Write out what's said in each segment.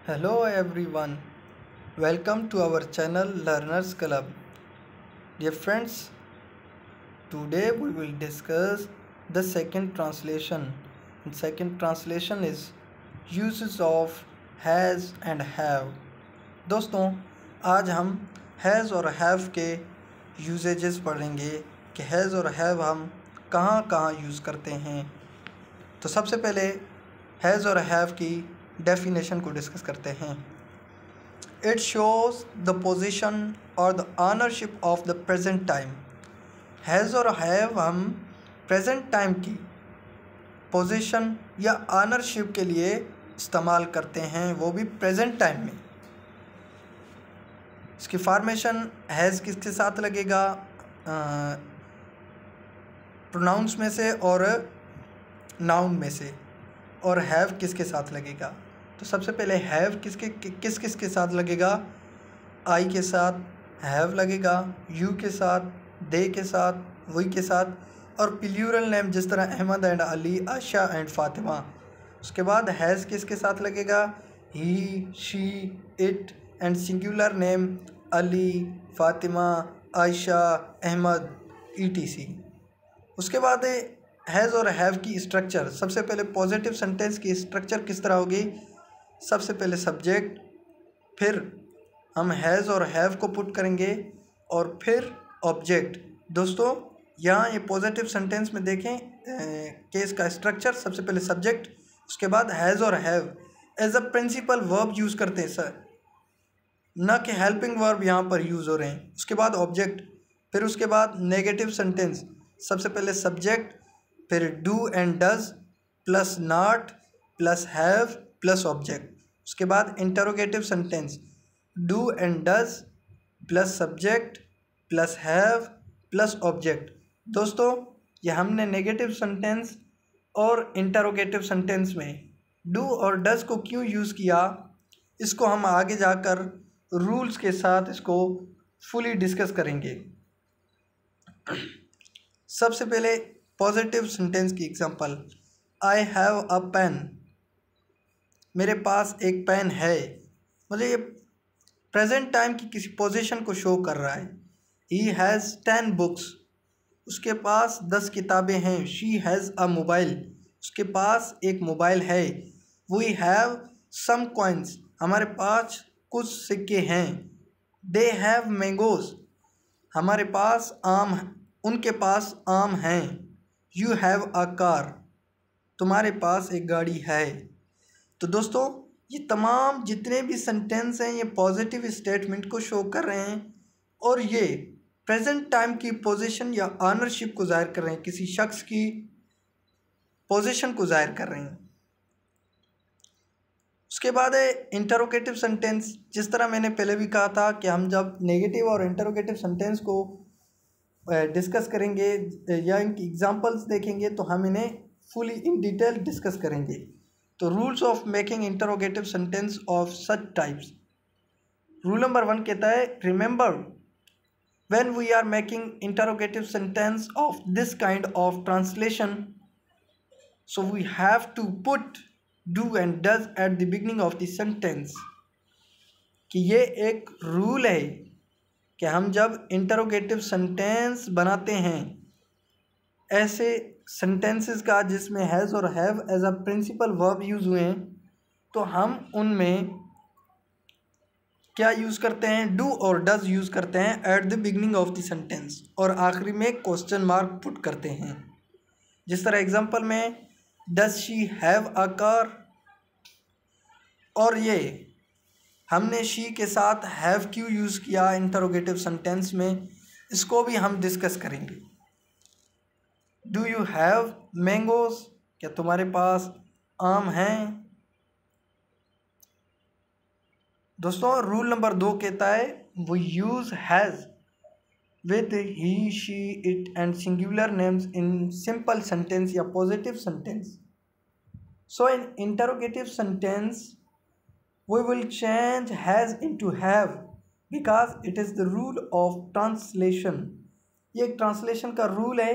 Hello everyone, welcome to our channel Learners Club. Dear friends, today we will discuss the second translation. And second translation is uses of has and have. दोस्तों, आज हम has और have के usages पढ़ेंगे कि has और have हम कहाँ कहाँ यूज़ करते हैं। तो सबसे पहले हैज़ और हैव की डेफिनेशन को डिस्कस करते हैं। इट शोज द पोजीशन और the ownership of the present time. Has और हैव हम प्रेजेंट टाइम की पोजीशन या ऑनरशिप के लिए इस्तेमाल करते हैं, वो भी प्रेजेंट टाइम में। इसकी फॉर्मेशन हैज़ किसके साथ लगेगा, प्रोनाउंस में से और नाउन में से, और हैव किसके साथ लगेगा। तो सबसे पहले हैव किसके साथ लगेगा, आई के साथ हैव लगेगा, यू के साथ, दे के साथ, वी के साथ, और प्लूरल नेम जिस तरह अहमद एंड अली, आयशा एंड फातिमा। उसके बाद हैज़ किसके साथ लगेगा, he, she, it, and singular name Ali, Fatima, Ayesha, Ahmad, etc. उसके बाद हैज़ और हैव की स्ट्रक्चर। सबसे पहले पॉजिटिव सेंटेंस की स्ट्रक्चर किस तरह होगी, सबसे पहले सब्जेक्ट, फिर हम हैज़ और हैव को पुट करेंगे और फिर ऑब्जेक्ट। दोस्तों, यहाँ ये पॉजिटिव सेंटेंस में देखें केस का स्ट्रक्चर, सबसे पहले सब्जेक्ट, उसके बाद हैज़ और have as a principal verb use करते हैं सर, ना कि हेल्पिंग वर्ब यहाँ पर यूज़ हो रहे हैं। उसके बाद ऑब्जेक्ट, फिर उसके बाद नेगेटिव सेंटेंस, सबसे पहले सब्जेक्ट, फिर do and does plus not plus have plus object. उसके बाद interrogative sentence, do and does plus subject plus have plus object. दोस्तों, ये हमने नेगेटिव सेंटेंस और इंटरोगेटिव सेंटेंस में डू और डज को क्यों यूज़ किया, इसको हम आगे जाकर रूल्स के साथ इसको फुली डिस्कस करेंगे। सबसे पहले पॉजिटिव सेंटेंस की example, I have a pen, मेरे पास एक पेन है, मुझे ये प्रेजेंट टाइम की किसी पोजीशन को शो कर रहा है। ही हैज़ 10 बुक्स, उसके पास 10 किताबें हैं। शी हैज़ अ मोबाइल, उसके पास एक मोबाइल है। वी हैव सम कॉइन्स, हमारे पास कुछ सिक्के हैं। दे हैव मैंगोज, हमारे पास आम, उनके पास आम हैं। यू हैव अ कार, तुम्हारे पास एक गाड़ी है। तो दोस्तों, ये तमाम जितने भी सेंटेंस हैं ये पॉजिटिव स्टेटमेंट को शो कर रहे हैं और ये प्रेजेंट टाइम की पोजीशन या ऑनरशिप को जाहिर कर रहे हैं, किसी शख्स की पोजीशन को जाहिर कर रहे हैं। उसके बाद है इंटरोगेटिव सेंटेंस। जिस तरह मैंने पहले भी कहा था कि हम जब नेगेटिव और इंटरोगेटिव सेंटेंस को डिस्कस करेंगे या इनकी एग्जांपल्स देखेंगे तो हम इन्हें फुली इन डिटेल डिस्कस करेंगे। तो rules of making interrogative sentence of such types. Rule number 1 कहता है, remember when we are making interrogative sentence of this kind of translation, so we have to put do and does at the beginning of the sentence. कि ये एक rule है कि हम जब interrogative sentence बनाते हैं, ऐसे सेंटेंसेस का जिसमें हैज़ और have as a principal verb use हुए हैं, तो हम उनमें क्या यूज़ करते हैं, डू और डज यूज़ करते हैं eight the beginning of the sentence, और आखिरी में क्वेश्चन मार्क पुट करते हैं। जिस तरह एग्जांपल में, does she have a car, और ये हमने शी के साथ हैव क्यों यूज़ किया इंटरोगेटिव सेंटेंस में, इसको भी हम डिस्कस करेंगे। डू यू हैव मैंगोज, क्या तुम्हारे पास आम हैं। दोस्तों, रूल नंबर 2 कहता है, we use has with he, she, it and singular names in simple sentence या positive sentence. So in interrogative sentence we will change has into have because it is the rule of translation। ये एक translation का rule है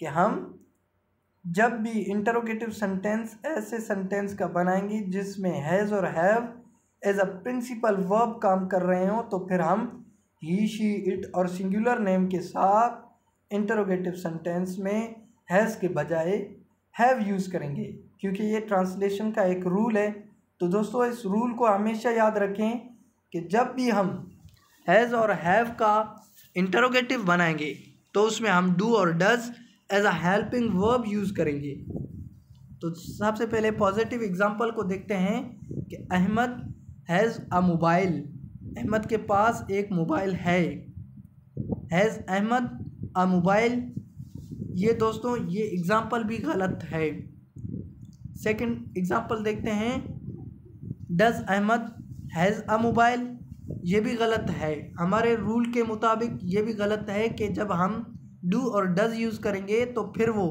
कि हम जब भी interrogative sentence ऐसे सेंटेंस का बनाएंगे जिसमें हैज़ और have as a principal verb काम कर रहे हो, तो फिर हम ही, शी, इट और सिंगुलर नेम के साथ इंटरोगेटिव सेंटेंस में हैज़ के बजाय हैव यूज़ करेंगे, क्योंकि ये ट्रांसलेशन का एक रूल है। तो दोस्तों इस रूल को हमेशा याद रखें कि जब भी हम हैज़ और हैव का इंटरोगेटिव बनाएंगे तो उसमें हम डू और does as a helping verb use करेंगे। तो सबसे पहले पॉजिटिव एग्जांपल को देखते हैं कि Ahmad has a mobile, Ahmad के पास एक मोबाइल है। हैज़ अहमद अ मोबाइल, ये दोस्तों ये एग्जांपल भी गलत है। सेकंड एग्जांपल देखते हैं, does Ahmad has a mobile, ये भी गलत है। हमारे रूल के मुताबिक ये भी गलत है कि जब हम डू और डज यूज़ करेंगे तो फिर वो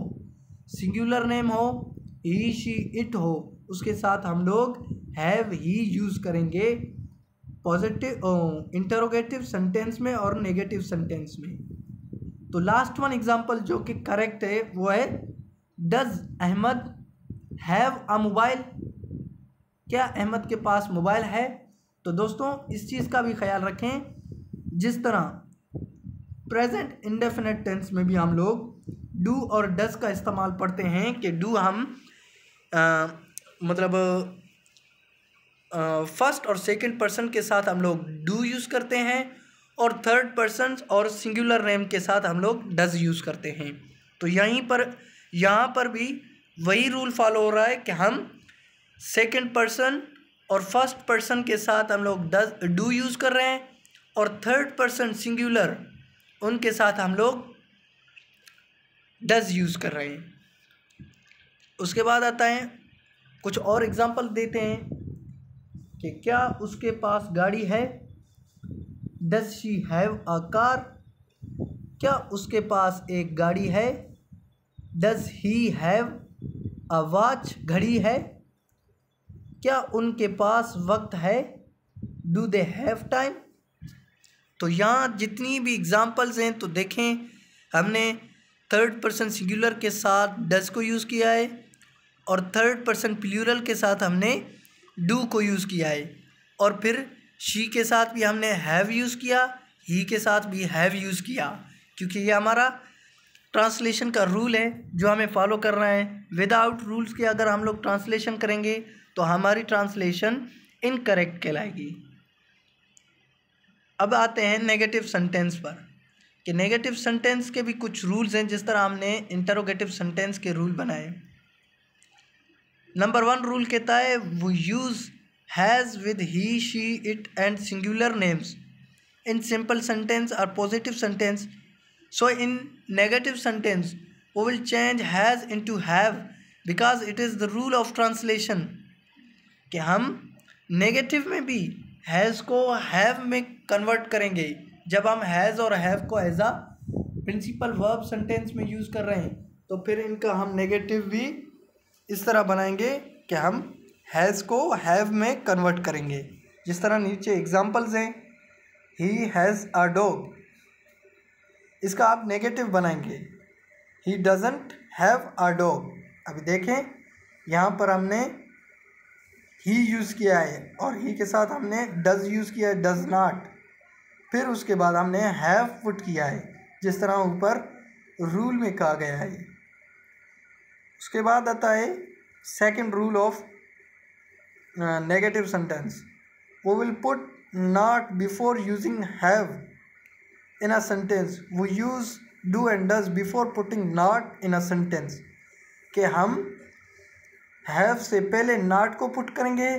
सिंगुलर नेम हो, ही, शी, इट हो, उसके साथ हम लोग हैव ही यूज़ करेंगे पॉजिटिव इंटरोगेटिव सेंटेंस में और नेगेटिव सेंटेंस में। तो लास्ट वन एग्जांपल जो कि करेक्ट है वो है does Ahmad have a mobile, क्या अहमद के पास मोबाइल है। तो दोस्तों इस चीज़ का भी ख्याल रखें, जिस तरह प्रेजेंट इंडेफिनेट टेंस में भी हम लोग डू और डज का इस्तेमाल पढ़ते हैं कि डू हम मतलब फर्स्ट और सेकंड पर्सन के साथ हम लोग डू यूज़ करते हैं और थर्ड पर्सन और सिंगुलर नेम के साथ हम लोग डज यूज़ करते हैं। तो यहाँ पर भी वही रूल फॉलो हो रहा है कि हम सेकंड पर्सन और फर्स्ट पर्सन के साथ हम लोग डू यूज़ कर रहे हैं और थर्ड पर्सन सिंगुलर उनके साथ हम लोग डज यूज़ कर रहे हैं। उसके बाद आता है कुछ और एग्जांपल देते हैं कि क्या उसके पास गाड़ी है, does she have a car, क्या उसके पास एक गाड़ी है, does he have a watch, घड़ी है, क्या उनके पास वक्त है, डू दे हैव टाइम। तो यहाँ जितनी भी एग्जांपल्स हैं तो देखें हमने थर्ड पर्सन सिंगुलर के साथ डज को यूज़ किया है और थर्ड पर्सन प्लूरल के साथ हमने डू को यूज़ किया है, और फिर शी के साथ भी हमने हैव यूज़ किया, ही के साथ भी हैव यूज़ किया, क्योंकि ये हमारा ट्रांसलेशन का रूल है जो हमें फॉलो करना है। विदाउट रूल्स के अगर हम लोग ट्रांसलेशन करेंगे तो हमारी ट्रांसलेशन इनकरेक्ट कहलाएगी। अब आते हैं नेगेटिव सेंटेंस पर कि नेगेटिव सेंटेंस के भी कुछ रूल्स हैं, जिस तरह हमने इंटरोगेटिव सेंटेंस के रूल बनाए। नंबर 1 रूल कहता है we use has with he, she, it and singular names in simple sentence और positive sentence. So in negative sentence we will change has into have because it is the rule of translation, कि हम negative में भी has को have में convert करेंगे। जब हम हैज़ और हैव को as a principal verb sentence में यूज़ कर रहे हैं तो फिर इनका हम नेगेटिव भी इस तरह बनाएंगे कि हम हैज़ को हैव में कन्वर्ट करेंगे। जिस तरह नीचे एग्जांपल्स हैं, ही हैज़ अ डॉग, इसका आप नेगेटिव बनाएंगे, he doesn't have a dog. अभी देखें यहाँ पर हमने ही यूज़ किया है और ही के साथ हमने डज यूज़ किया है, डज नॉट, फिर उसके बाद हमने हैव पुट किया है जिस तरह ऊपर रूल में कहा गया है। उसके बाद आता है second rule of negative sentence, we will put not before using have in a sentence, we use do and does before putting not in a sentence, कि हम हैव से पहले नॉट को पुट करेंगे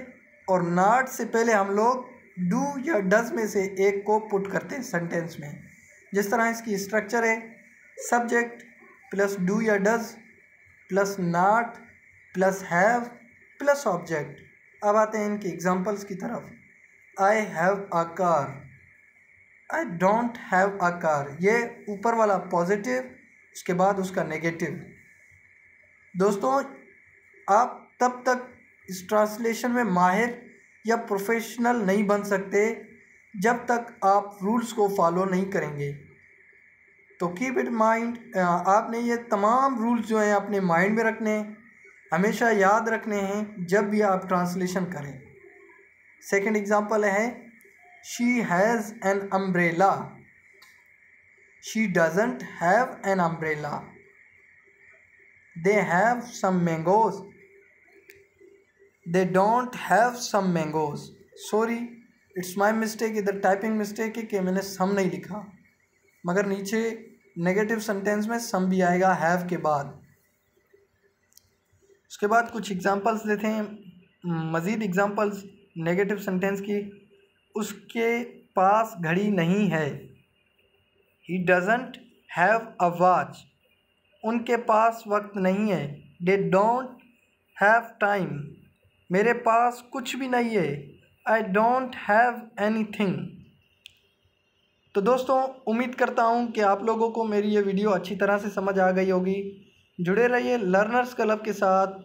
और नॉट से पहले हम लोग डू या डज में से एक को पुट करते हैं सेंटेंस में। जिस तरह इसकी स्ट्रक्चर है, सब्जेक्ट प्लस डू या does plus not plus have plus object. अब आते हैं इनके एग्जांपल्स की तरफ। आई have a car, I don't have a car, ये ऊपर वाला पॉजिटिव, उसके बाद उसका नेगेटिव। दोस्तों आप तब तक इस ट्रांसलेशन में माहिर या प्रोफेशनल नहीं बन सकते जब तक आप रूल्स को फॉलो नहीं करेंगे। तो कीप इट माइंड, आपने ये तमाम रूल्स जो हैं अपने माइंड में रखने हैं, हमेशा याद रखने हैं जब भी आप ट्रांसलेशन करें। सेकंड एग्जांपल है she has an umbrella, she doesn't have an umbrella. They have some mangoes, they don't have some mangoes. Sorry, it's my mistake, इधर टाइपिंग मिस्टेक है कि मैंने सम नहीं लिखा, मगर नीचे नेगेटिव सेंटेंस में सम भी आएगा हैव के बाद। उसके बाद कुछ एग्जांपल्स लेते हैं, मज़ीद एग्जांपल्स नेगेटिव सेंटेंस की। उसके पास घड़ी नहीं है, he doesn't have a watch. उनके पास वक्त नहीं है, दे डोंट हैव टाइम। मेरे पास कुछ भी नहीं है, आई डोंट हैव एनीथिंग। तो दोस्तों, उम्मीद करता हूँ कि आप लोगों को मेरी ये वीडियो अच्छी तरह से समझ आ गई होगी। जुड़े रहिए लर्नर्स क्लब के साथ।